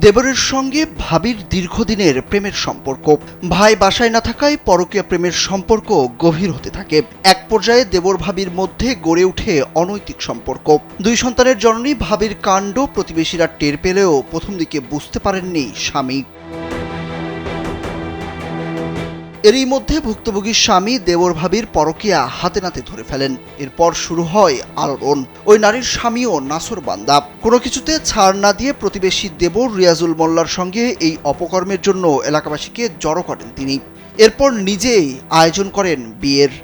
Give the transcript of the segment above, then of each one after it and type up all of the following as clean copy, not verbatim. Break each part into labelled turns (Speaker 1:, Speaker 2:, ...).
Speaker 1: দেবরের সঙ্গে ভাবির দীর্ঘদিনের প্রেমের সম্পর্ক। ভাই বাসায় না থাকায় পরকীয়া প্রেমের সম্পর্ক গভীর হতে থাকে। এক পর্যায়ে দেবর ভাবির মধ্যে গড়ে ওঠে অনৈতিক সম্পর্ক। 2 সন্তানের জননী ভাবির কাণ্ড প্রতিবেশীরা টের পেলেও প্রথম দিকে বুঝতে পারেননি স্বামী। এরই মধ্যে ভুক্তভোগীর স্বামী দেবর ভাবির পরকীয়া হাতে নাতে ধরে ফেলেন। এরপর শুরু হয় আলোড়ন। ওই নারীর স্বামীও নাছোড়বান্দা। কোনো কিছুতে ছাড় না দিয়ে প্রতিবেশী দেবর রিয়াজুল মোল্লার সঙ্গে এই অপকর্মের জন্য এলাকাবাসীকে জড়ো করেন তিনি। এরপর নিজেই আয়োজন করেন বিয়ের।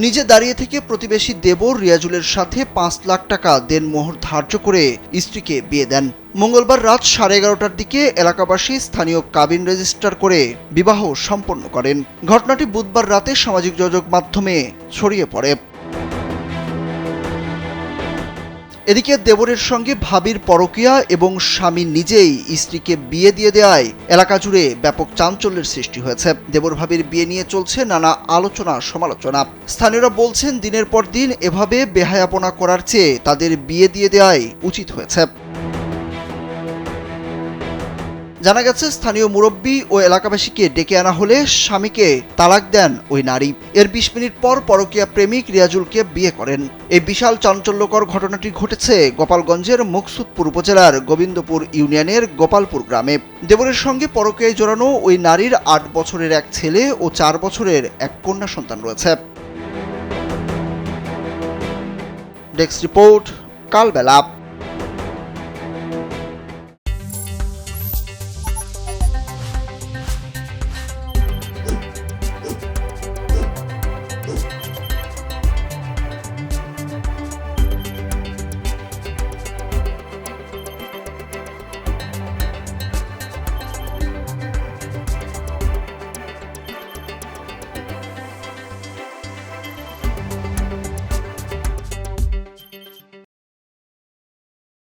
Speaker 1: নিজে দাঁড়িয়ে থেকে প্রতিবেশী দেবর রিয়াজুলের সাথে 5 লাখ টাকা দেনমোহর ধার্য করে স্ত্রীকে বিয়ে দেন। মঙ্গলবার রাত 11:30টার দিকে এলাকাবাসী স্থানীয় কাবিন রেজিস্টার করে বিবাহ সম্পন্ন করেন। ঘটনাটি বুধবার রাতে সামাজিক যোগাযোগ মাধ্যমে ছড়িয়ে পড়ে। এদিকে দেবরের সঙ্গে ভাবির পরকীয়া এবং স্বামী নিজেই স্ত্রীকে বিয়ে দিয়ে দেওয়ায় এলাকা জুড়ে ব্যাপক চাঞ্চল্যের সৃষ্টি হয়েছে। দেবর ভাবির বিয়ে নিয়ে চলছে নানা আলোচনা সমালোচনা। স্থানীয়রা বলছেন, দিনের পর দিন এভাবে বেহায়াপনা করার চেয়ে তাদের বিয়ে দিয়ে দেওয়াই উচিত হয়েছে। জানা গেছে, স্থানীয় মুরব্বী ও এলাকাবাসীকে ডেকে আনা হলে স্বামীকে তালাক দেন ওই নারী। এর 20 মিনিট পর পরকীয়া প্রেমিক রিয়াজুলকে বিয়ে করেন। এই বিশাল চাঞ্চল্যকর ঘটনাটি ঘটেছে গোপালগঞ্জের মুকসুদপুর উপজেলার গোবিন্দপুর ইউনিয়নের গোপালপুর গ্রামে। দেবরের সঙ্গে পরকীয়ায় জড়ানো ওই নারীর 8 বছরের এক ছেলে ও 4 বছরের এক কন্যা সন্তান রয়েছে। ডেস্ক রিপোর্ট, কালবেলা।